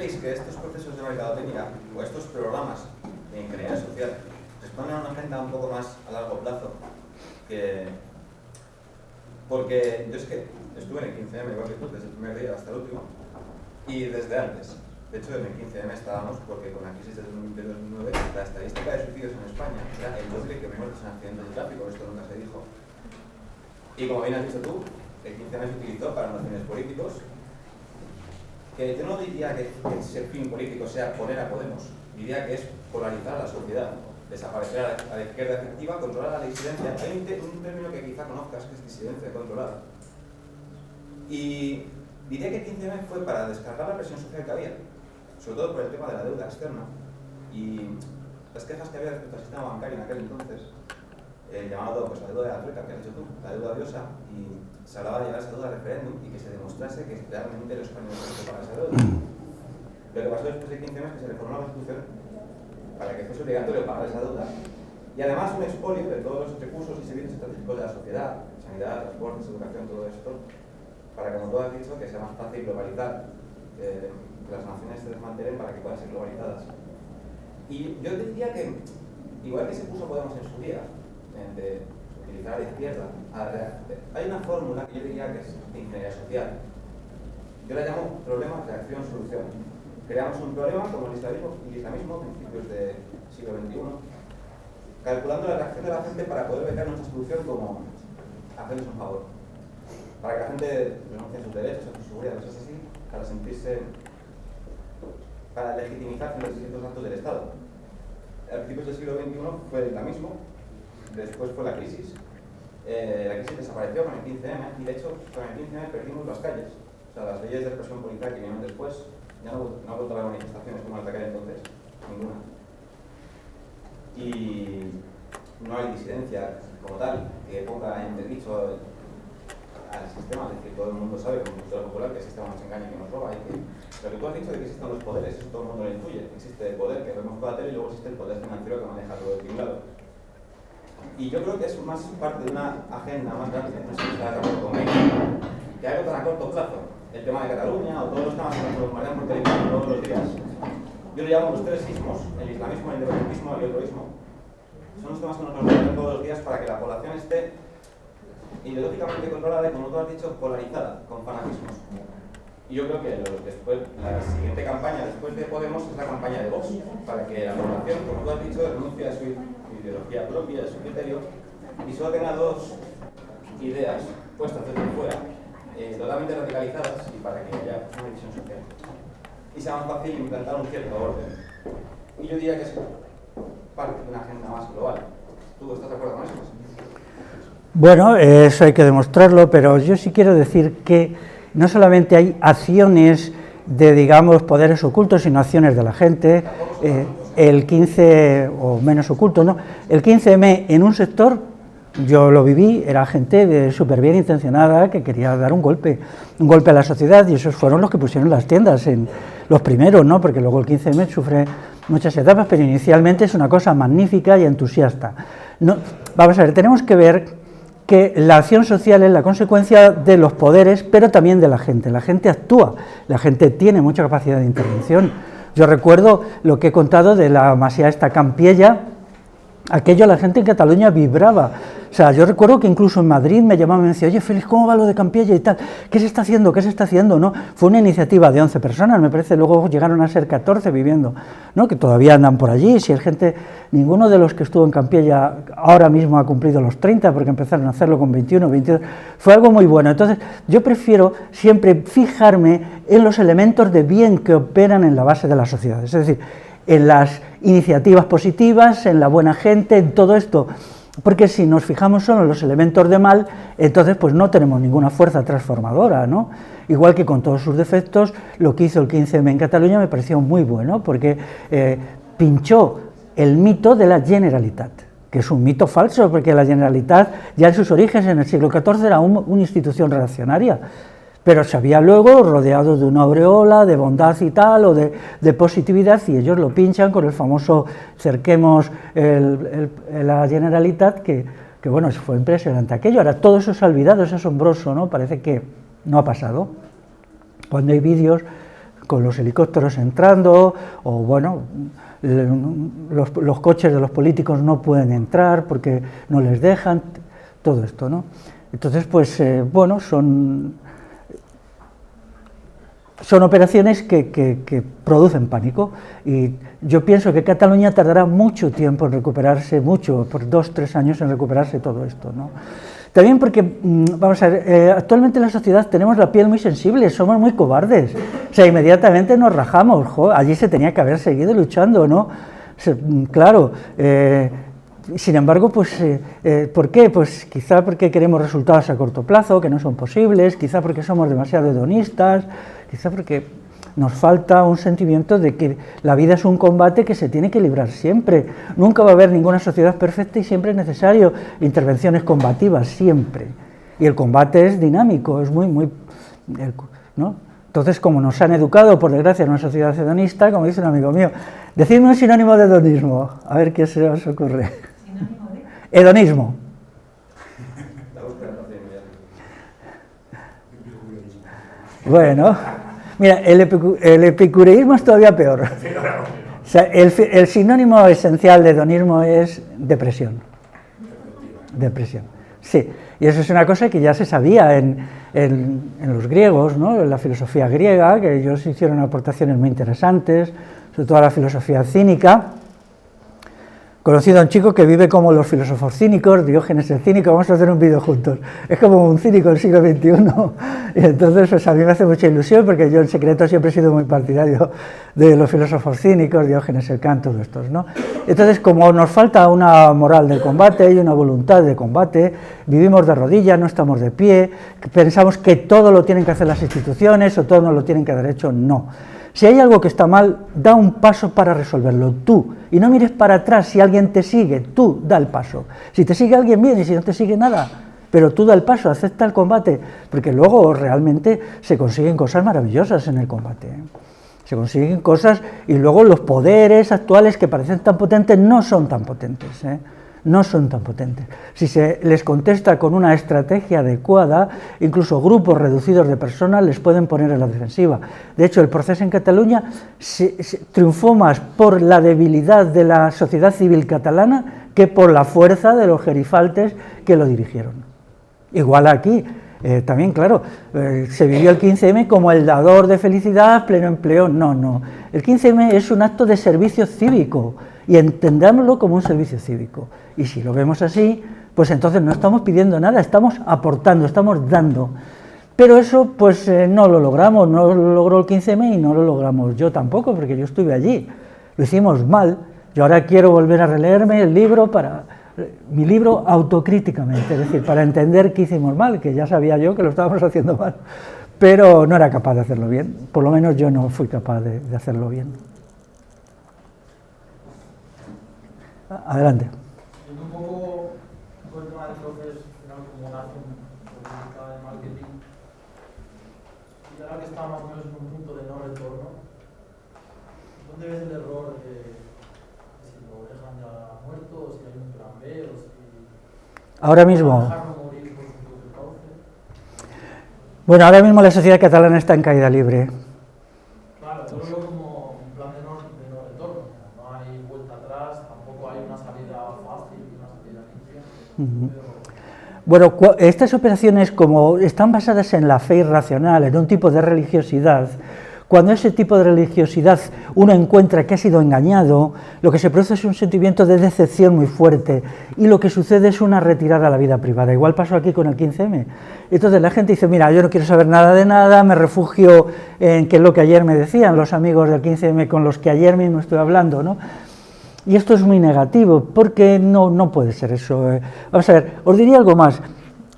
creéis que estos procesos de mercadotecnia o estos programas de ingeniería social responden a una agenda un poco más a largo plazo? Porque yo es que estuve en el 15M, igual que tú, desde el primer día hasta el último, y desde antes. De hecho, en el 15M estábamos porque con la crisis de 2009 la estadística de suicidios en España era el doble que muertos en accidentes de tráfico, esto nunca se dijo. Y como bien has dicho tú, el 15M se utilizó para no fines políticos, que yo no diría que ese fin político sea poner a Podemos, diría que es polarizar a la sociedad, desaparecer a la izquierda efectiva, controlar a la disidencia. Hay un término que quizá conozcas, que es disidencia controlada. Y diría que el 15M fue para descargar la presión social que había, sobre todo por el tema de la deuda externa y las quejas que había respecto al sistema bancario en aquel entonces, llamado pues, la deuda de la trueca, que has dicho tú, la deuda odiosa, y se hablaba de llevar esa deuda al referéndum y que se demostrase que realmente los españoles no para esa deuda. Lo que pasó después del 15M es que se reformó la Constitución para que fuese obligatorio pagar esa deuda y además un expolio de todos los recursos y servicios estratégicos de la sociedad, sanidad, transportes, educación, todo esto, para, como tú has dicho, que sea más fácil globalizar, que las naciones se desmantelen para que puedan ser globalizadas. Y yo diría que, igual que se puso Podemos en su día, de utilizar a la izquierda, hay una fórmula que yo diría que es de ingeniería social. Yo la llamo problema, reacción, solución. Creamos un problema como el islamismo a principios del siglo XXI, calculando la reacción de la gente para poder ver nuestra solución como hacerles un favor. Para que la gente renuncie a sus derechos, a su seguridad, cosas así, para sentirse, para legitimizar ciertos actos del Estado. A principios del siglo XXI fue el islamismo, después fue la crisis. La crisis desapareció con el 15M y de hecho con el 15M perdimos las calles. O sea, las leyes de represión policial que vinieron después ya no ha vuelto a haber manifestaciones como las de aquel entonces, ninguna. Y no hay disidencia como tal que ponga en desdicho al sistema, es decir, todo el mundo sabe como cultura popular que el sistema nos engaña y que nos roba y que lo que tú has dicho de que existen los poderes, eso todo el mundo lo intuye. Existe el poder que vemos por la tele y luego existe el poder financiero que maneja todo el tinglado. Y yo creo que es más parte de una agenda más grande, no sé si está de acuerdo conmigo, que algo tan a corto plazo. El tema de Cataluña o todos los temas que nos marean por televisión todos los días. Yo le llamo los tres ismos, el islamismo, el independentismo y el otroísmo. Son los temas que nos marean todos los días para que la población esté ideológicamente controlada y, como tú has dicho, polarizada, con fanatismos. Y yo creo que después, la siguiente campaña después de Podemos es la campaña de Vox, para que la población, como tú has dicho, renuncie a su ideología propia, a su criterio, y solo tenga dos ideas puestas desde fuera, totalmente radicalizadas, y para que haya una división social. Y sea más fácil implantar un cierto orden. Y yo diría que es parte de una agenda más global. ¿Tú estás de acuerdo con eso? Bueno, eso hay que demostrarlo, pero yo sí quiero decir que no solamente hay acciones de, digamos, poderes ocultos, sino acciones de la gente. El 15, o menos oculto, ¿no? El 15M en un sector, yo lo viví, era gente súper bien intencionada que quería dar un golpe a la sociedad, y esos fueron los que pusieron las tiendas, en los primeros, ¿no? Porque luego el 15M sufre muchas etapas, pero inicialmente es una cosa magnífica y entusiasta. No, vamos a ver, tenemos que ver que la acción social es la consecuencia de los poderes, pero también de la gente actúa, la gente tiene mucha capacidad de intervención. Yo recuerdo lo que he contado de la masía esta Campiella, aquello la gente en Cataluña vibraba. O sea, yo recuerdo que incluso en Madrid me llamaban y me decían, oye, Félix, ¿cómo va lo de Campiella y tal? ¿Qué se está haciendo? ¿Qué se está haciendo? ¿No? Fue una iniciativa de 11 personas, me parece, luego llegaron a ser 14 viviendo, ¿no? Que todavía andan por allí, si es gente, ninguno de los que estuvo en Campiella ahora mismo ha cumplido los 30, porque empezaron a hacerlo con 21, 22, fue algo muy bueno. Entonces, yo prefiero siempre fijarme en los elementos de bien que operan en la base de la sociedad, es decir, en las iniciativas positivas, en la buena gente, en todo esto, porque si nos fijamos solo en los elementos de mal, entonces pues no tenemos ninguna fuerza transformadora, ¿no? Igual que con todos sus defectos, lo que hizo el 15M en Cataluña me pareció muy bueno, porque pinchó el mito de la Generalitat, que es un mito falso, porque la Generalitat ya en sus orígenes en el siglo XIV era una institución reaccionaria, pero se había luego rodeado de una aureola de bondad y tal, o de positividad, y ellos lo pinchan con el famoso cerquemos la Generalitat, que bueno, fue impresionante aquello. Ahora todo eso se ha olvidado, es asombroso, ¿no? Parece que no ha pasado. Cuando hay vídeos con los helicópteros entrando, o bueno, los coches de los políticos no pueden entrar porque no les dejan, todo esto, ¿no? Entonces, pues, bueno, son operaciones que producen pánico, y yo pienso que Cataluña tardará mucho tiempo en recuperarse, por 2 o 3 años en recuperarse todo esto, ¿no? También porque, vamos a ver, actualmente en la sociedad tenemos la piel muy sensible, somos muy cobardes, o sea, inmediatamente nos rajamos, allí se tenía que haber seguido luchando, ¿no? Claro, sin embargo, pues, ¿por qué? Pues quizá porque queremos resultados a corto plazo, que no son posibles, quizá porque somos demasiado hedonistas, quizá porque nos falta un sentimiento de que la vida es un combate que se tiene que librar siempre. Nunca va a haber ninguna sociedad perfecta y siempre es necesario intervenciones combativas, siempre. Y el combate es dinámico, es muy, ¿no? Entonces, como nos han educado, por desgracia, en una sociedad hedonista, como dice un amigo mío, decidme un sinónimo de hedonismo, a ver qué se os ocurre. ¿Sinónimo de? Hedonismo. Bueno, mira, el epicureísmo es todavía peor. O sea, el sinónimo esencial de hedonismo es depresión. Depresión, sí. Y eso es una cosa que ya se sabía en los griegos, ¿no? En la filosofía griega, que ellos hicieron aportaciones muy interesantes, sobre todo a la filosofía cínica. Conocido a un chico que vive como los filósofos cínicos, Diógenes el cínico, vamos a hacer un vídeo juntos. Es como un cínico del siglo XXI, y entonces pues a mí me hace mucha ilusión, porque yo en secreto siempre he sido muy partidario de los filósofos cínicos, Diógenes el Can, todos estos, ¿no? Entonces, como nos falta una moral del combate y una voluntad de combate, vivimos de rodillas, no estamos de pie, pensamos que todo lo tienen que hacer las instituciones o todo nos lo tienen que dar hecho, no. Si hay algo que está mal, da un paso para resolverlo, tú, y no mires para atrás si alguien te sigue, tú da el paso. Si te sigue alguien bien y si no te sigue nada, pero tú da el paso, acepta el combate, porque luego realmente se consiguen cosas maravillosas en el combate, ¿eh? Se consiguen cosas, y luego los poderes actuales que parecen tan potentes no son tan potentes, ¿eh? No son tan potentes. Si se les contesta con una estrategia adecuada, incluso grupos reducidos de personas les pueden poner en la defensiva. De hecho, el proceso en Cataluña triunfó más por la debilidad de la sociedad civil catalana que por la fuerza de los gerifaltes que lo dirigieron. Igual aquí, también, claro, se vivió el 15M como el dador de felicidad, pleno empleo. No. El 15M es un acto de servicio cívico, y entendámoslo como un servicio cívico. Y si lo vemos así, pues entonces no estamos pidiendo nada, estamos aportando, estamos dando. Pero eso, pues no lo logramos, no lo logró el 15M y no lo logramos yo tampoco, porque yo estuve allí. Lo hicimos mal. Yo ahora quiero volver a releerme el libro, mi libro autocríticamente, es decir, para entender qué hicimos mal, que ya sabía yo que lo estábamos haciendo mal, pero no era capaz de hacerlo bien. Por lo menos yo no fui capaz de hacerlo bien. Adelante. Un poco el tema del proceso, como una acción política de marketing, y ahora que está más o menos en un punto de no retorno, ¿dónde ves el error de si lo dejan ya muerto, o si hay un plan B, o si... Ahora mismo... dejarlo morir por su propio cauce? Bueno, ahora mismo la sociedad catalana está en caída libre. Claro, yo lo veo como un plan de no retorno. No hay vuelta atrás, tampoco hay una salida fácil y una salida limpia. Bueno, estas operaciones, como están basadas en la fe irracional, en un tipo de religiosidad, cuando ese tipo de religiosidad uno encuentra que ha sido engañado, lo que se produce es un sentimiento de decepción muy fuerte, y lo que sucede es una retirada a la vida privada. Igual pasó aquí con el 15M. Entonces la gente dice, mira, yo no quiero saber nada de nada, me refugio en que es lo que ayer me decían los amigos del 15M con los que ayer mismo estoy hablando, ¿no? Y esto es muy negativo, porque no puede ser eso. Vamos a ver, os diría algo más.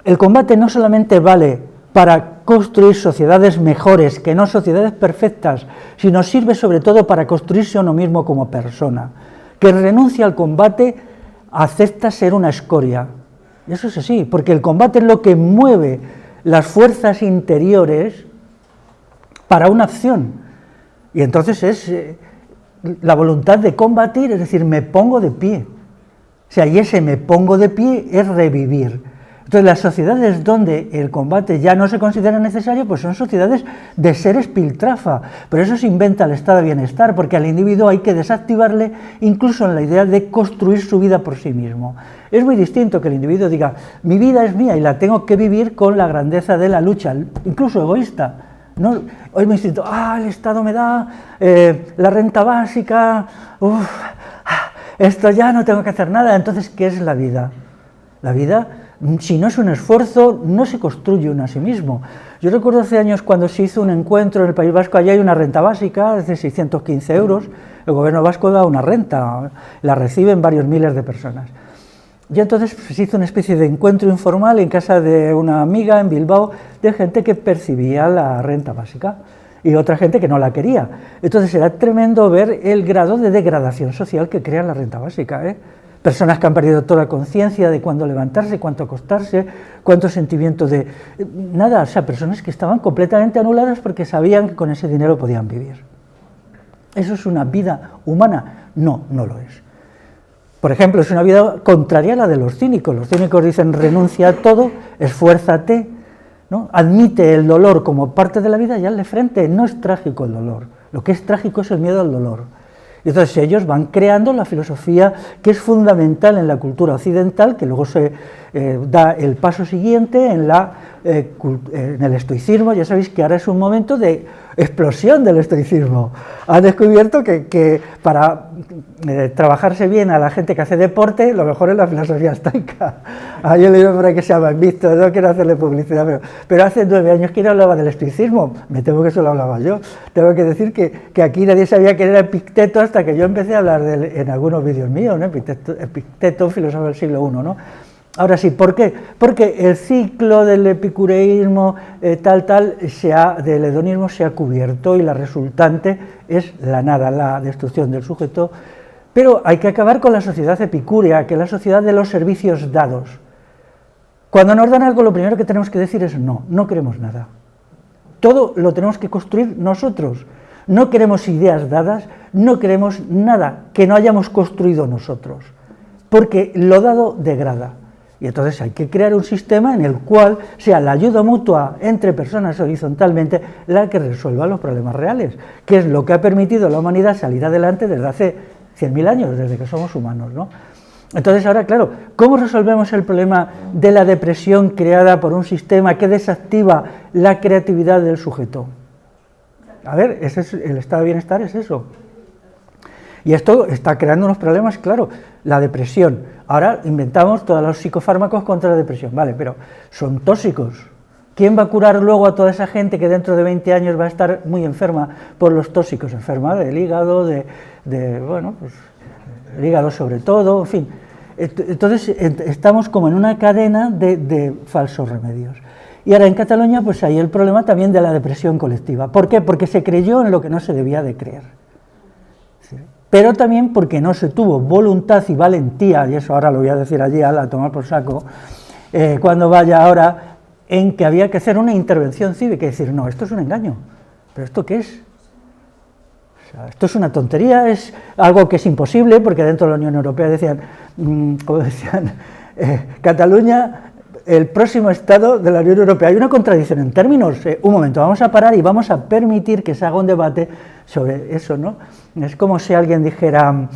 El combate no solamente vale para construir sociedades mejores, que no sociedades perfectas, sino sirve sobre todo para construirse a uno mismo como persona. Que renuncia al combate acepta ser una escoria. Y eso es así, porque el combate es lo que mueve las fuerzas interiores para una acción. Y entonces es la voluntad de combatir, es decir, me pongo de pie. O sea, y ese me pongo de pie es revivir. Entonces, las sociedades donde el combate ya no se considera necesario, pues son sociedades de seres piltrafa. Pero eso se inventa el estado de bienestar, porque al individuo hay que desactivarle incluso en la idea de construir su vida por sí mismo. Es muy distinto que el individuo diga, mi vida es mía y la tengo que vivir con la grandeza de la lucha, incluso egoísta. No, hoy me siento, el Estado me da la renta básica, esto ya no tengo que hacer nada. Entonces, ¿qué es la vida? La vida, si no es un esfuerzo, no se construye uno a sí mismo. Yo recuerdo hace años cuando se hizo un encuentro en el País Vasco, allí hay una renta básica de 615 euros, el gobierno vasco da una renta, la reciben varios miles de personas. Y entonces se hizo una especie de encuentro informal en casa de una amiga en Bilbao de gente que percibía la renta básica y otra gente que no la quería. Entonces era tremendo ver el grado de degradación social que crea la renta básica, Personas que han perdido toda conciencia de cuándo levantarse, cuánto acostarse, cuánto sentimiento de... nada, o sea, personas que estaban completamente anuladas porque sabían que con ese dinero podían vivir. ¿Eso es una vida humana? No, no lo es. Por ejemplo, es una vida contraria a la de los cínicos. Los cínicos dicen, renuncia a todo, esfuérzate, ¿no? Admite el dolor como parte de la vida y hazle frente. No es trágico el dolor, lo que es trágico es el miedo al dolor. Y entonces ellos van creando la filosofía que es fundamental en la cultura occidental, que luego se da el paso siguiente en el estoicismo. Ya sabéis que ahora es un momento de explosión del estoicismo. Han descubierto que para trabajarse bien a la gente que hace deporte, lo mejor es la filosofía estoica. Hay un libro por ahí que se llama Invicto, no quiero hacerle publicidad, pero hace 9 años que no hablaba del estoicismo, me temo que eso lo hablaba yo. Tengo que decir que aquí nadie sabía quién era Epicteto hasta que yo empecé a hablar de él en algunos vídeos míos, ¿no? Epicteto, filósofo del siglo I, ¿no? Ahora sí, ¿por qué? Porque el ciclo del epicureísmo, del hedonismo se ha cubierto y la resultante es la nada, la destrucción del sujeto. Pero hay que acabar con la sociedad epicúrea, que es la sociedad de los servicios dados. Cuando nos dan algo, lo primero que tenemos que decir es no, no queremos nada. Todo lo tenemos que construir nosotros. No queremos ideas dadas, no queremos nada que no hayamos construido nosotros, porque lo dado degrada. Y entonces hay que crear un sistema en el cual sea la ayuda mutua entre personas horizontalmente la que resuelva los problemas reales, que es lo que ha permitido a la humanidad salir adelante desde hace 100.000 años, desde que somos humanos, ¿no? Entonces ahora, claro, ¿cómo resolvemos el problema de la depresión creada por un sistema que desactiva la creatividad del sujeto? A ver, el estado de bienestar es eso. Y esto está creando unos problemas, claro, la depresión. Ahora inventamos todos los psicofármacos contra la depresión, vale, pero son tóxicos. ¿Quién va a curar luego a toda esa gente que dentro de 20 años va a estar muy enferma por los tóxicos? Enferma del hígado, pues, el hígado sobre todo, en fin. Entonces estamos como en una cadena de falsos remedios. Y ahora en Cataluña pues hay el problema también de la depresión colectiva. ¿Por qué? Porque se creyó en lo que no se debía de creer. Pero también porque no se tuvo voluntad y valentía, y eso ahora lo voy a decir allí a tomar por saco, cuando vaya ahora, en que había que hacer una intervención cívica y decir, no, esto es un engaño, ¿pero esto qué es? O sea, esto es una tontería, es algo que es imposible, porque dentro de la Unión Europea decían, Cataluña, el próximo Estado de la Unión Europea. Hay una contradicción en términos, un momento, vamos a parar y vamos a permitir que se haga un debate sobre eso, ¿no? Es como si alguien dijera,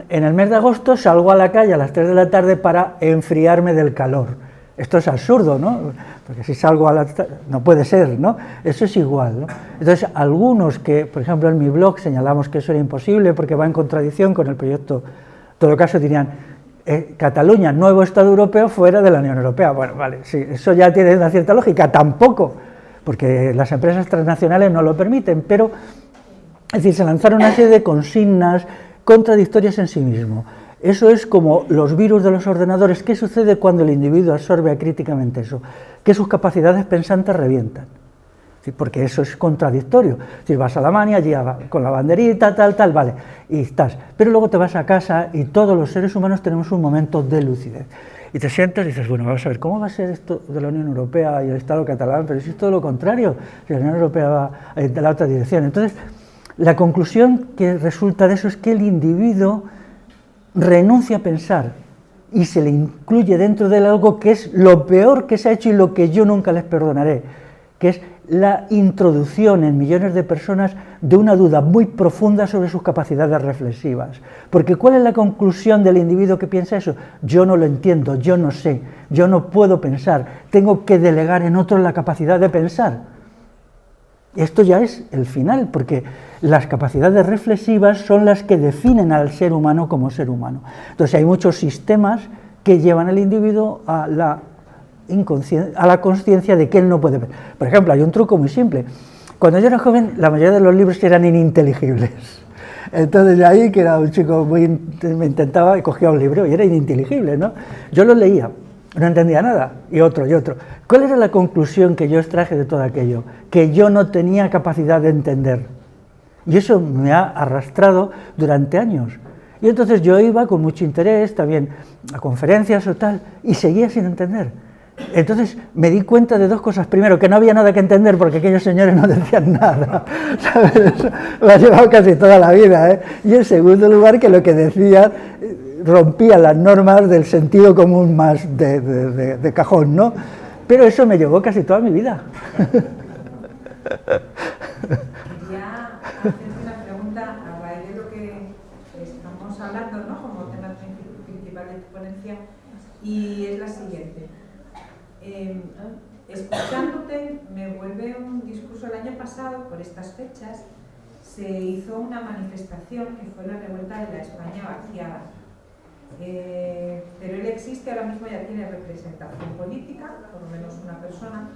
en el mes de agosto salgo a la calle a las 3 de la tarde para enfriarme del calor. Esto es absurdo, ¿no? Porque si salgo a las... no puede ser, ¿no? Eso es igual, ¿no? Entonces, algunos que, por ejemplo, en mi blog señalamos que eso era imposible porque va en contradicción con el proyecto, en todo caso dirían, Cataluña, nuevo Estado europeo fuera de la Unión Europea. Bueno, vale, sí, eso ya tiene una cierta lógica, tampoco, porque las empresas transnacionales no lo permiten, pero, es decir, se lanzaron una serie de consignas contradictorias en sí mismo. Eso es como los virus de los ordenadores. ¿Qué sucede cuando el individuo absorbe acríticamente eso? Que sus capacidades pensantes revientan. ¿Sí? Porque eso es contradictorio. Si vas a Alemania, allí con la banderita, tal, vale, y estás. Pero luego te vas a casa y todos los seres humanos tenemos un momento de lucidez. Y te sientas y dices, bueno, vamos a ver, ¿cómo va a ser esto de la Unión Europea y el Estado catalán? Pero si es todo lo contrario, si la Unión Europea va en la otra dirección. Entonces, la conclusión que resulta de eso es que el individuo renuncia a pensar y se le incluye dentro de él algo que es lo peor que se ha hecho y lo que yo nunca les perdonaré, que es la introducción en millones de personas de una duda muy profunda sobre sus capacidades reflexivas. Porque ¿cuál es la conclusión del individuo que piensa eso? Yo no lo entiendo, yo no sé, yo no puedo pensar, tengo que delegar en otros la capacidad de pensar. Esto ya es el final, porque las capacidades reflexivas son las que definen al ser humano como ser humano. Entonces hay muchos sistemas que llevan al individuo a la consciencia de que él no puede ver. Por ejemplo, hay un truco muy simple. Cuando yo era joven, la mayoría de los libros eran ininteligibles. Entonces ahí, que era un chico me intentaba y cogía un libro y era ininteligible, ¿no? Yo lo leía, no entendía nada, y otro. ¿Cuál era la conclusión que yo extraje de todo aquello? Que yo no tenía capacidad de entender. Y eso me ha arrastrado durante años. Y entonces yo iba con mucho interés también a conferencias o tal, y seguía sin entender. Entonces me di cuenta de dos cosas. Primero, que no había nada que entender porque aquellos señores no decían nada, ¿sabes? Me ha llevado casi toda la vida, ¿eh? Y en segundo lugar, que lo que decía rompía las normas del sentido común más de cajón, ¿no? Pero eso me llevó casi toda mi vida. Quería hacerte una pregunta a raíz de lo que estamos hablando, ¿no? Como tema principal de tu ponencia, y es la siguiente. Escuchándote, me vuelve un discurso. El año pasado, por estas fechas, se hizo una manifestación que fue la revuelta de la España vaciada. Pero él existe, ahora mismo ya tiene representación política, por lo menos una persona,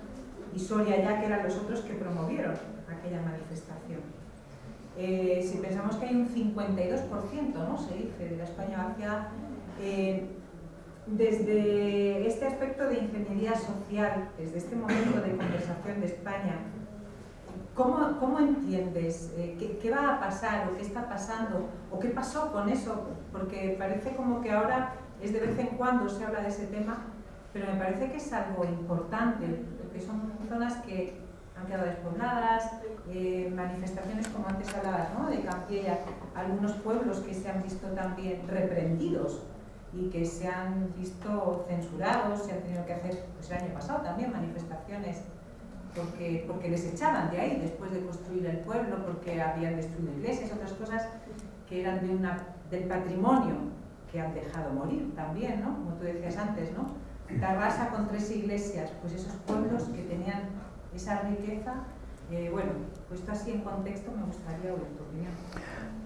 y Soria ya, que eran los otros que promovieron aquella manifestación. Si pensamos que hay un 52%, ¿no? Se dice, de la España vaciada, desde este aspecto de ingeniería social, desde este momento de conversación de España, ¿cómo entiendes? ¿Qué va a pasar o qué está pasando? ¿O qué pasó con eso? Porque parece como que ahora es de vez en cuando se habla de ese tema, pero me parece que es algo importante, porque son zonas que han quedado despobladas, manifestaciones como antes hablabas, ¿no? De Campiella, algunos pueblos que se han visto también reprendidos y que se han visto censurados, se han tenido que hacer, pues el año pasado también, manifestaciones porque les echaban de ahí después de construir el pueblo, porque habían destruido iglesias, otras cosas que eran del patrimonio que han dejado morir también, ¿no? Como tú decías antes, ¿no? Tarrasa con 3 iglesias, pues esos pueblos que tenían esa riqueza, bueno, puesto así en contexto, me gustaría oír tu opinión.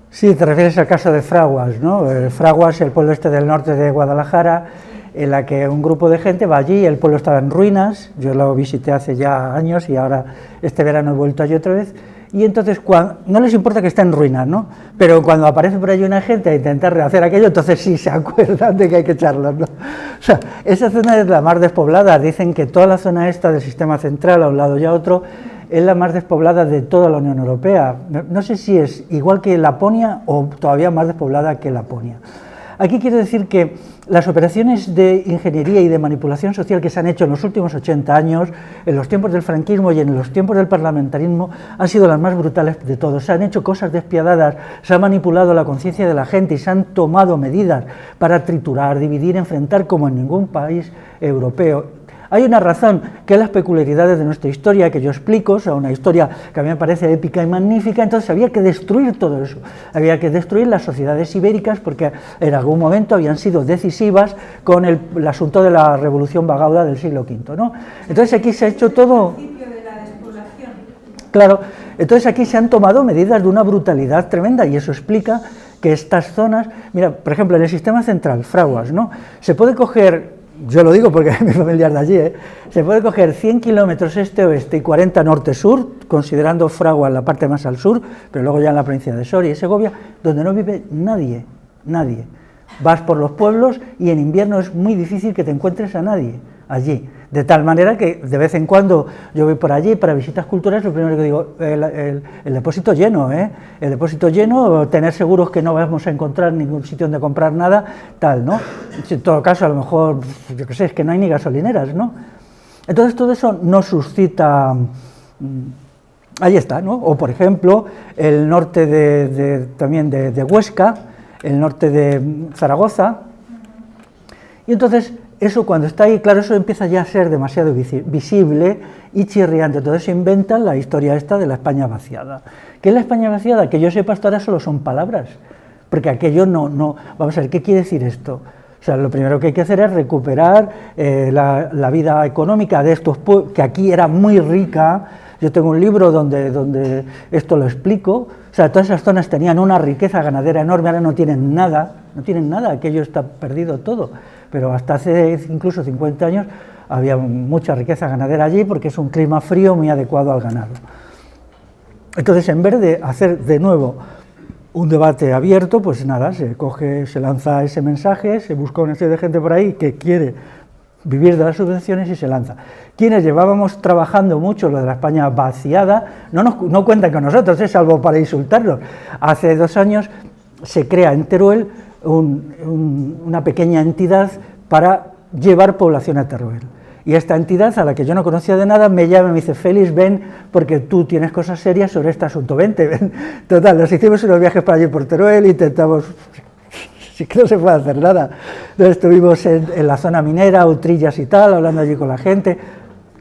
Sí, te refieres al caso de Fraguas, ¿no? Fraguas, el pueblo este del norte de Guadalajara, en la que un grupo de gente va allí, el pueblo estaba en ruinas, yo lo visité hace ya años y ahora este verano he vuelto allí otra vez, y entonces no les importa que esté en ruinas, ¿no? Pero cuando aparece por allí una gente a intentar rehacer aquello, entonces sí se acuerdan de que hay que echarlos, ¿no? O sea, esa zona es la más despoblada, dicen que toda la zona esta del sistema central, a un lado y a otro, es la más despoblada de toda la Unión Europea. No sé si es igual que Laponia o todavía más despoblada que Laponia. Aquí quiero decir que las operaciones de ingeniería y de manipulación social que se han hecho en los últimos 80 años, en los tiempos del franquismo y en los tiempos del parlamentarismo, han sido las más brutales de todos. Se han hecho cosas despiadadas, se ha manipulado la conciencia de la gente y se han tomado medidas para triturar, dividir, enfrentar como en ningún país europeo. Hay una razón, que es las peculiaridades de nuestra historia, que yo explico, o sea, una historia que a mí me parece épica y magnífica. Entonces había que destruir todo eso, había que destruir las sociedades ibéricas, porque en algún momento habían sido decisivas con el asunto de la revolución bagauda del siglo V, ¿no? Entonces aquí se ha hecho todo... ¿El principio de la despoblación? Claro, entonces aquí se han tomado medidas de una brutalidad tremenda, y eso explica que estas zonas... Mira, por ejemplo, en el sistema central, Fraguas, ¿no? Se puede coger... Yo lo digo porque mi familia es de allí, se puede coger 100 kilómetros este-oeste y 40 norte-sur, considerando Fraguas la parte más al sur, pero luego ya en la provincia de Soria y Segovia, donde no vive nadie. Vas por los pueblos y en invierno es muy difícil que te encuentres a nadie allí. De tal manera que de vez en cuando yo voy por allí para visitas culturales, lo primero que digo, el depósito lleno, el depósito lleno, tener seguros que no vamos a encontrar ningún sitio donde comprar nada, tal, ¿no? En todo caso, a lo mejor, yo qué sé, es que no hay ni gasolineras, ¿no? Entonces todo eso no suscita... Ahí está, ¿no? O por ejemplo, el norte también de Huesca, el norte de Zaragoza, Y entonces, eso cuando está ahí, claro, eso empieza ya a ser demasiado visible y chirriante. Entonces se inventan la historia esta de la España vaciada. ¿Qué es la España vaciada? Que yo sepa, hasta ahora solo son palabras, porque aquello no... Vamos a ver, ¿qué quiere decir esto? O sea, lo primero que hay que hacer es recuperar la vida económica de estos pueblos, que aquí era muy rica. Yo tengo un libro donde esto lo explico. O sea, todas esas zonas tenían una riqueza ganadera enorme, ahora no tienen nada, aquello está perdido todo. Pero hasta hace incluso 50 años había mucha riqueza ganadera allí porque es un clima frío muy adecuado al ganado. Entonces, en vez de hacer de nuevo un debate abierto, pues nada, se lanza ese mensaje, se busca una serie de gente por ahí que quiere vivir de las subvenciones y se lanza. Quienes llevábamos trabajando mucho lo de la España vaciada, no cuentan con nosotros, salvo para insultarnos. Hace 2 años se crea en Teruel una pequeña entidad para llevar población a Teruel. Y esta entidad, a la que yo no conocía de nada, me llama y me dice: Félix, ven, porque tú tienes cosas serias sobre este asunto, vente, ven. Total, nos hicimos unos viajes para allí por Teruel, intentamos, sí que no se puede hacer nada. Entonces estuvimos en la zona minera, Utrillas y tal, hablando allí con la gente,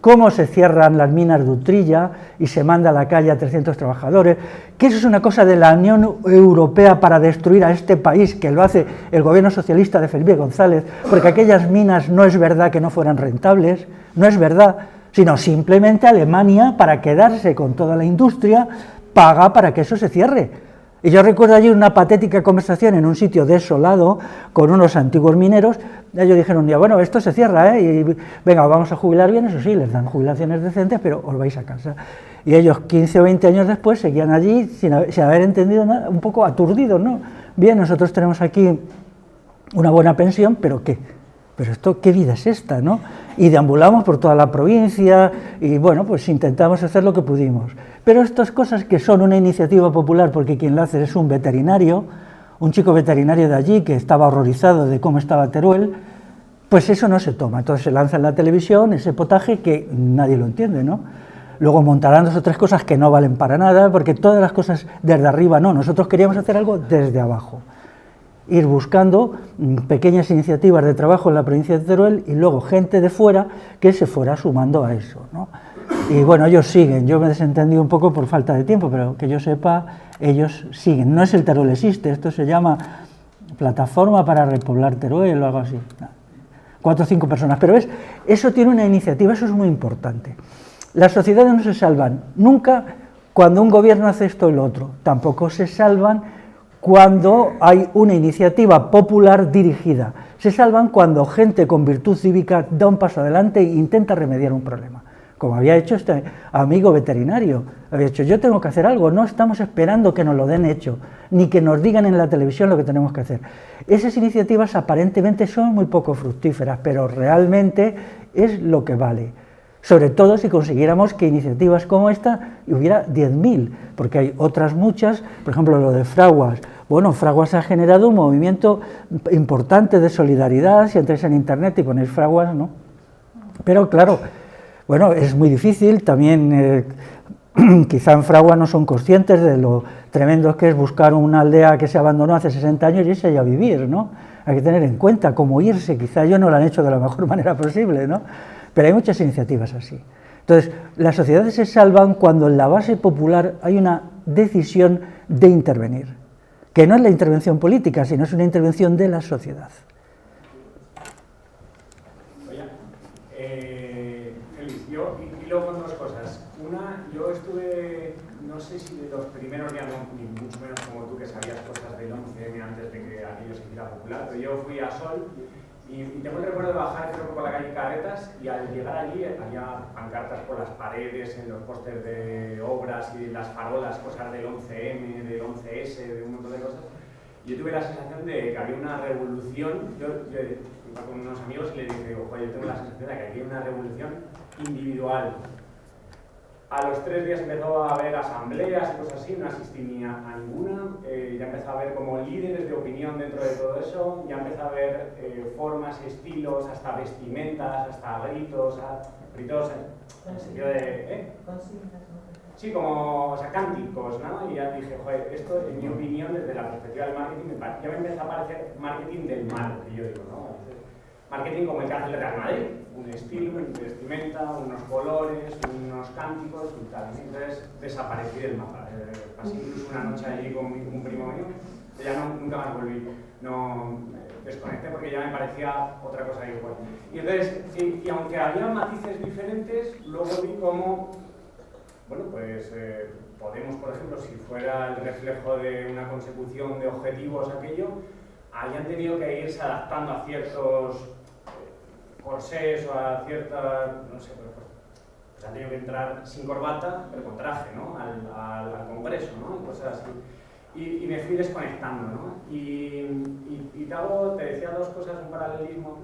cómo se cierran las minas de Utrilla y se manda a la calle a 300 trabajadores, que eso es una cosa de la Unión Europea para destruir a este país, que lo hace el gobierno socialista de Felipe González, porque aquellas minas no es verdad que no fueran rentables, no es verdad, sino simplemente Alemania, para quedarse con toda la industria, paga para que eso se cierre. Y yo recuerdo allí una patética conversación en un sitio desolado con unos antiguos mineros. Ellos dijeron un día: bueno, esto se cierra, y venga, vamos a jubilar bien, eso sí, les dan jubilaciones decentes, pero os vais a casa. Y ellos 15 o 20 años después seguían allí sin haber entendido nada, un poco aturdidos, ¿no? Bien, nosotros tenemos aquí una buena pensión, pero ¿qué? Pero esto, ¿qué vida es esta, no? Y deambulamos por toda la provincia y, bueno, pues intentamos hacer lo que pudimos. Pero estas cosas que son una iniciativa popular, porque quien lo hace es un veterinario, un chico veterinario de allí que estaba horrorizado de cómo estaba Teruel, pues eso no se toma. Entonces se lanza en la televisión ese potaje que nadie lo entiende, ¿no? Luego montarán 2 o 3 cosas que no valen para nada, porque todas las cosas desde arriba no, nosotros queríamos hacer algo desde abajo. Ir buscando pequeñas iniciativas de trabajo en la provincia de Teruel y luego gente de fuera que se fuera sumando a eso, ¿no? Y bueno, ellos siguen, yo me desentendí un poco por falta de tiempo, pero que yo sepa, ellos siguen. No es el Teruel Existe, esto se llama Plataforma para Repoblar Teruel o algo así. 4 o 5 personas, pero ves, eso tiene una iniciativa, eso es muy importante. Las sociedades no se salvan nunca cuando un gobierno hace esto y lo otro, tampoco se salvan cuando hay una iniciativa popular dirigida, se salvan cuando gente con virtud cívica da un paso adelante e intenta remediar un problema, como había hecho este amigo veterinario. Había dicho: yo tengo que hacer algo, no estamos esperando que nos lo den hecho, ni que nos digan en la televisión lo que tenemos que hacer. Esas iniciativas aparentemente son muy poco fructíferas, pero realmente es lo que vale. Sobre todo si consiguiéramos que iniciativas como esta hubiera 10.000, porque hay otras muchas, por ejemplo lo de Fraguas. Bueno, Fraguas ha generado un movimiento importante de solidaridad, si entráis en internet y ponéis Fraguas, ¿no? Pero claro, bueno, es muy difícil, también quizá en Fraguas no son conscientes de lo tremendo que es buscar una aldea que se abandonó hace 60 años y irse allá a vivir, ¿no? Hay que tener en cuenta cómo irse, quizá ellos no lo han hecho de la mejor manera posible, ¿no? Pero hay muchas iniciativas así. Entonces, las sociedades se salvan cuando en la base popular hay una decisión de intervenir, que no es la intervención política, sino es una intervención de la sociedad. Oye, Félix, yo y luego con 2 cosas. Una, yo estuve, no sé si de los primeros días, ni mucho menos como tú, que sabías cosas del 11M antes de que aquello se hiciera popular, pero yo fui a Sol. Y tengo el recuerdo de bajar, creo que por la calle Carretas, y al llegar allí había pancartas por las paredes, en los pósters de obras y las farolas, cosas del 11M, del 11S, de un montón de cosas. Y yo tuve la sensación de que había una revolución. Yo iba con unos amigos y les dije: ojo, yo tengo la sensación de que había una revolución individual. A los 3 días empezó a haber asambleas y cosas así, no asistí ni a ninguna. Ya empezó a haber como líderes de opinión dentro de todo eso, ya empezó a haber formas, estilos, hasta vestimentas, hasta gritos en el sentido de... Sí, como, o sea, cánticos, ¿no? Y ya dije: joder, esto, en mi opinión, desde la perspectiva del marketing, ya me empezó a parecer marketing del mal, que yo digo, ¿no? marketing como el que hace el Real Madrid, un estilo, una vestimenta, unos colores, unos cánticos y tal. Entonces desaparecí del mapa. Pasé incluso una noche allí con un primo mío, que ya nunca más volví. No, desconecté porque ya me parecía otra cosa igual. Y entonces, y aunque había matices diferentes, luego vi cómo, bueno, pues Podemos, por ejemplo, si fuera el reflejo de una consecución de objetivos aquello, hayan tenido que irse adaptando a ciertos corsés o a ciertas, no sé, pues han tenido que entrar sin corbata, pero con traje, ¿no? al congreso, ¿no? Y cosas así. Y me fui desconectando, ¿no? Y te decía dos cosas, un paralelismo.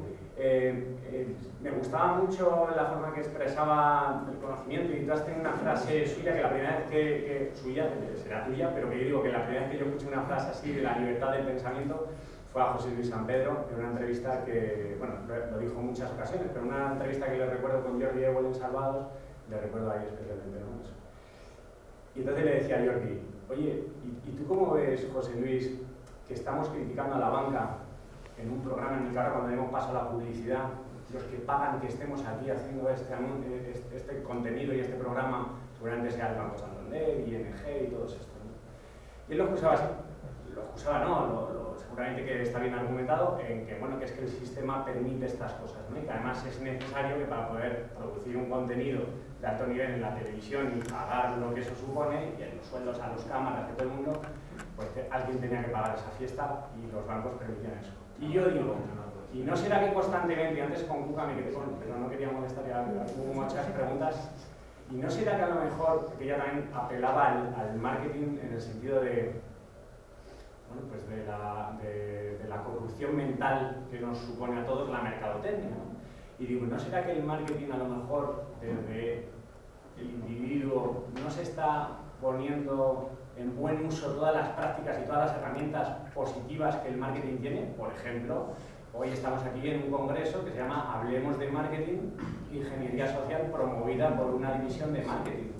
Me gustaba mucho la forma que expresaba el conocimiento, y tú has tenido una frase suya que la primera vez que suya, será tuya, pero que yo digo que la primera vez que yo escuché una frase así de la libertad del pensamiento fue a José Luis San Pedro, en una entrevista que, bueno, lo dijo en muchas ocasiones, pero una entrevista que le recuerdo con Jordi Ewell en Salvados, le recuerdo ahí especialmente, ¿no? Eso. Y entonces le decía a Jordi, oye, ¿y tú cómo ves, José Luis, que estamos criticando a la banca en un programa en el que ahora cuando demos paso a la publicidad, los que pagan que estemos aquí haciendo este contenido y este programa, seguramente sea el Banco Santander, ING y todo esto, ¿no? Y él lo acusaba así, seguramente que está bien argumentado en que, bueno, que es que el sistema permite estas cosas, ¿no? Y que además es necesario que para poder producir un contenido de alto nivel en la televisión y pagar lo que eso supone, y en los sueldos a los cámaras de todo el mundo, pues alguien tenía que pagar esa fiesta y los bancos permitían eso. Y yo digo, ¿y no será que constantemente, y antes con Cuca me quedé con, pero no quería molestar, ya hubo muchas preguntas, y no será que a lo mejor, que ella también apelaba al marketing en el sentido de, bueno, pues de la corrupción mental que nos supone a todos la mercadotecnia, ¿no? Y digo, ¿no será que el marketing a lo mejor desde el individuo no se está poniendo en buen uso todas las prácticas y todas las herramientas positivas que el marketing tiene? Por ejemplo, hoy estamos aquí en un congreso que se llama Hablemos de Marketing, Ingeniería Social, promovida por una división de marketing.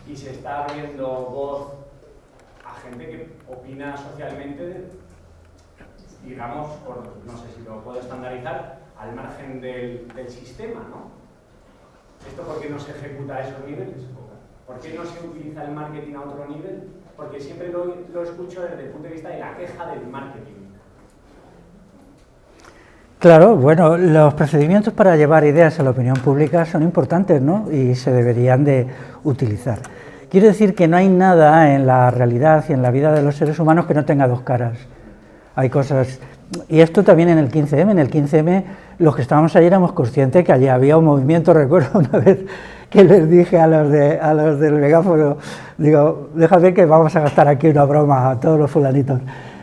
Y se está abriendo voz a gente que opina socialmente, digamos, no sé si lo puedo estandarizar, al margen del sistema, ¿no? ¿Esto por qué no se ejecuta a esos niveles? ¿Por qué no se utiliza el marketing a otro nivel? Porque siempre lo escucho desde el punto de vista de la queja del marketing. Claro, bueno, los procedimientos para llevar ideas a la opinión pública son importantes, ¿no? Y se deberían de utilizar. Quiero decir que no hay nada en la realidad y en la vida de los seres humanos que no tenga dos caras. Hay cosas, y esto también en el 15M. En el 15M, los que estábamos allí éramos conscientes que allí había un movimiento. Recuerdo una vez que les dije a los del megáfono, digo, déjame que vamos a gastar aquí una broma a todos los fulanitos.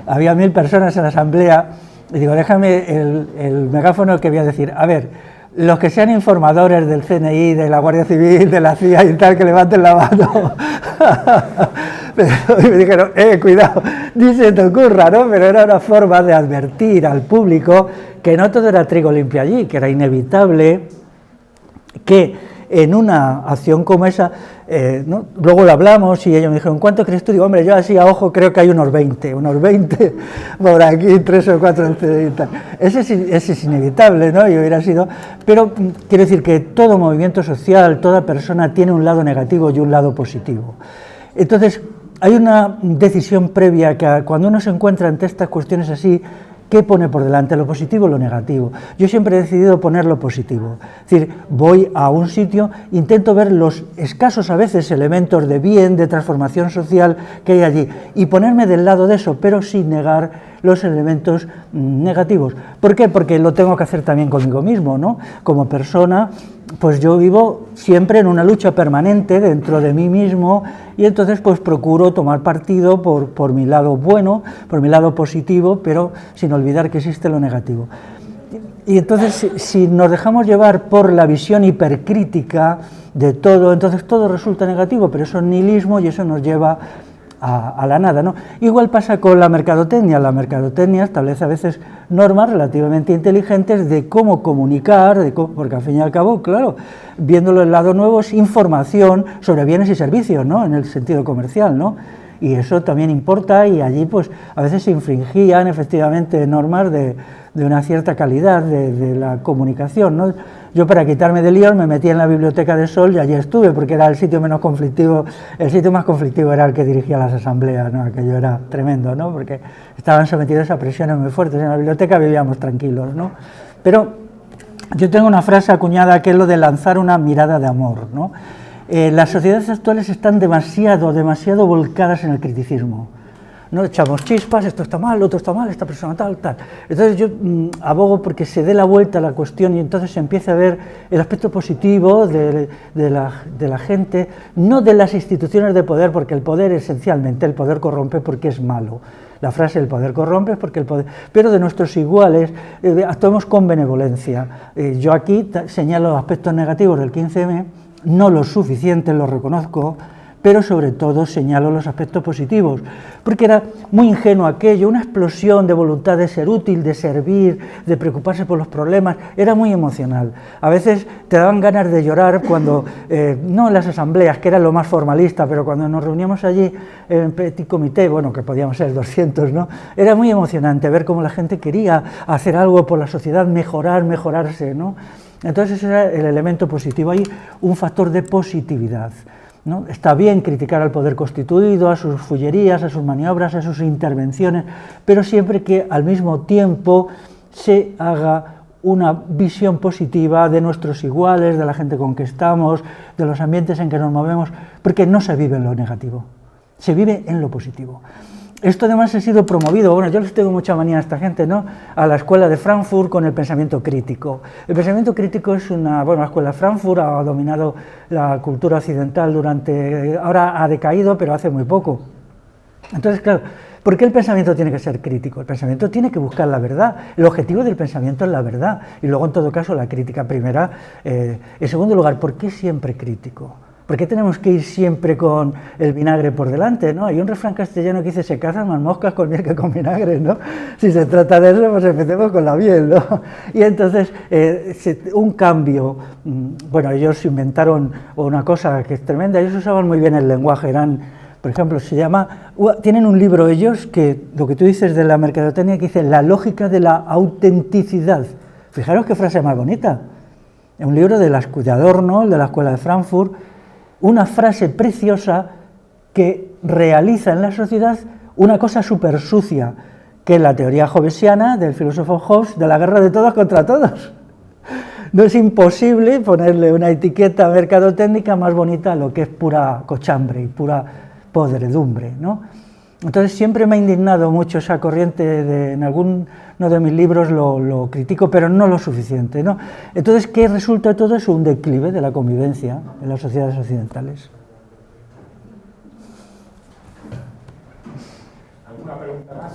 Había 1000 personas en la asamblea, y digo, déjame el megáfono que voy a decir, a ver, los que sean informadores del CNI, de la Guardia Civil, de la CIA y tal, que levanten la mano. Y me dijeron, cuidado, ni se te ocurra, ¿no? Pero era una forma de advertir al público que no todo era trigo limpio allí, que era inevitable que en una acción como esa, ¿no? Luego lo hablamos y ellos me dijeron, ¿cuánto crees tú? Digo, hombre, yo así a ojo creo que hay unos 20 por aquí, 3 o 4, y tal. Ese es inevitable, ¿no? Y hubiera sido, pero quiero decir que todo movimiento social, toda persona tiene un lado negativo y un lado positivo. Entonces, hay una decisión previa que cuando uno se encuentra ante estas cuestiones así, ¿qué pone por delante, lo positivo o lo negativo? Yo siempre he decidido poner lo positivo. Es decir, voy a un sitio, intento ver los escasos a veces elementos de bien, de transformación social que hay allí, y ponerme del lado de eso, pero sin negar los elementos negativos. ¿Por qué? Porque lo tengo que hacer también conmigo mismo, ¿no? Como persona, pues yo vivo siempre en una lucha permanente dentro de mí mismo, y entonces pues procuro tomar partido por mi lado bueno, por mi lado positivo, pero sin olvidar que existe lo negativo. Y entonces si nos dejamos llevar por la visión hipercrítica de todo, entonces todo resulta negativo, pero eso es nihilismo y eso nos lleva a la nada, ¿no? Igual pasa con la mercadotecnia. La mercadotecnia establece a veces normas relativamente inteligentes de cómo comunicar, porque al fin y al cabo, claro, viéndolo el lado nuevo es información sobre bienes y servicios, ¿no? En el sentido comercial, ¿no? Y eso también importa, y allí pues a veces se infringían efectivamente normas de una cierta calidad de la comunicación, ¿no? Yo, para quitarme de líos, me metí en la biblioteca de Sol y allí estuve, porque era el sitio menos conflictivo. El sitio más conflictivo era el que dirigía las asambleas, ¿no? Aquello era tremendo, ¿no? Porque estaban sometidos a presiones muy fuertes. En la biblioteca vivíamos tranquilos, ¿no? Pero yo tengo una frase acuñada que es lo de lanzar una mirada de amor, ¿no? Las sociedades actuales están demasiado volcadas en el criticismo. No echamos chispas, esto está mal, lo otro está mal, esta persona tal. Entonces yo abogo porque se dé la vuelta a la cuestión y entonces se empiece a ver el aspecto positivo de la gente, no de las instituciones de poder, porque el poder esencialmente, el poder corrompe porque es malo. La frase el poder corrompe es porque el poder... Pero de nuestros iguales actuemos con benevolencia. Yo aquí señalo los aspectos negativos del 15M, no los suficientes, los reconozco, pero sobre todo señalo los aspectos positivos, porque era muy ingenuo aquello, una explosión de voluntad de ser útil, de servir, de preocuparse por los problemas, era muy emocional. A veces te daban ganas de llorar cuando, no en las asambleas, que era lo más formalista, pero cuando nos reuníamos allí en petit comité, bueno, que podíamos ser 200, ¿no? Era muy emocionante ver cómo la gente quería hacer algo por la sociedad, mejorarse, ¿no? Entonces ese era el elemento positivo, hay un factor de positividad, ¿no? Está bien criticar al poder constituido, a sus fullerías, a sus maniobras, a sus intervenciones, pero siempre que al mismo tiempo se haga una visión positiva de nuestros iguales, de la gente con que estamos, de los ambientes en que nos movemos, porque no se vive en lo negativo, se vive en lo positivo. Esto además ha sido promovido, bueno, yo les tengo mucha manía a esta gente, ¿no?, a la escuela de Frankfurt con el pensamiento crítico. El pensamiento crítico es una, bueno, la escuela de Frankfurt ha dominado la cultura occidental durante, ahora ha decaído, pero hace muy poco. Entonces, claro, ¿por qué el pensamiento tiene que ser crítico? El pensamiento tiene que buscar la verdad, el objetivo del pensamiento es la verdad, y luego en todo caso la crítica primera. En segundo lugar, ¿por qué siempre crítico? ¿Por qué tenemos que ir siempre con el vinagre por delante, ¿no? Hay un refrán castellano que dice, se cazan más moscas con miel que con vinagre, ¿no? Si se trata de eso, pues empecemos con la miel, ¿no? Y entonces, un cambio, bueno, ellos inventaron una cosa que es tremenda, ellos usaban muy bien el lenguaje, eran, por ejemplo, tienen un libro ellos, que lo que tú dices de la mercadotecnia, que dice, la lógica de la autenticidad. Fijaros qué frase más bonita. Un libro de Adorno, de la Escuela de Frankfurt, una frase preciosa que realiza en la sociedad una cosa súper sucia, que es la teoría hobbesiana del filósofo Hobbes de la guerra de todos contra todos. No es imposible ponerle una etiqueta mercadotécnica más bonita a lo que es pura cochambre y pura podredumbre, ¿no? Entonces siempre me ha indignado mucho esa corriente, en alguno de mis libros lo critico, pero no lo suficiente, ¿no? Entonces, ¿qué resulta de todo eso? Un declive de la convivencia en las sociedades occidentales. ¿Alguna pregunta más?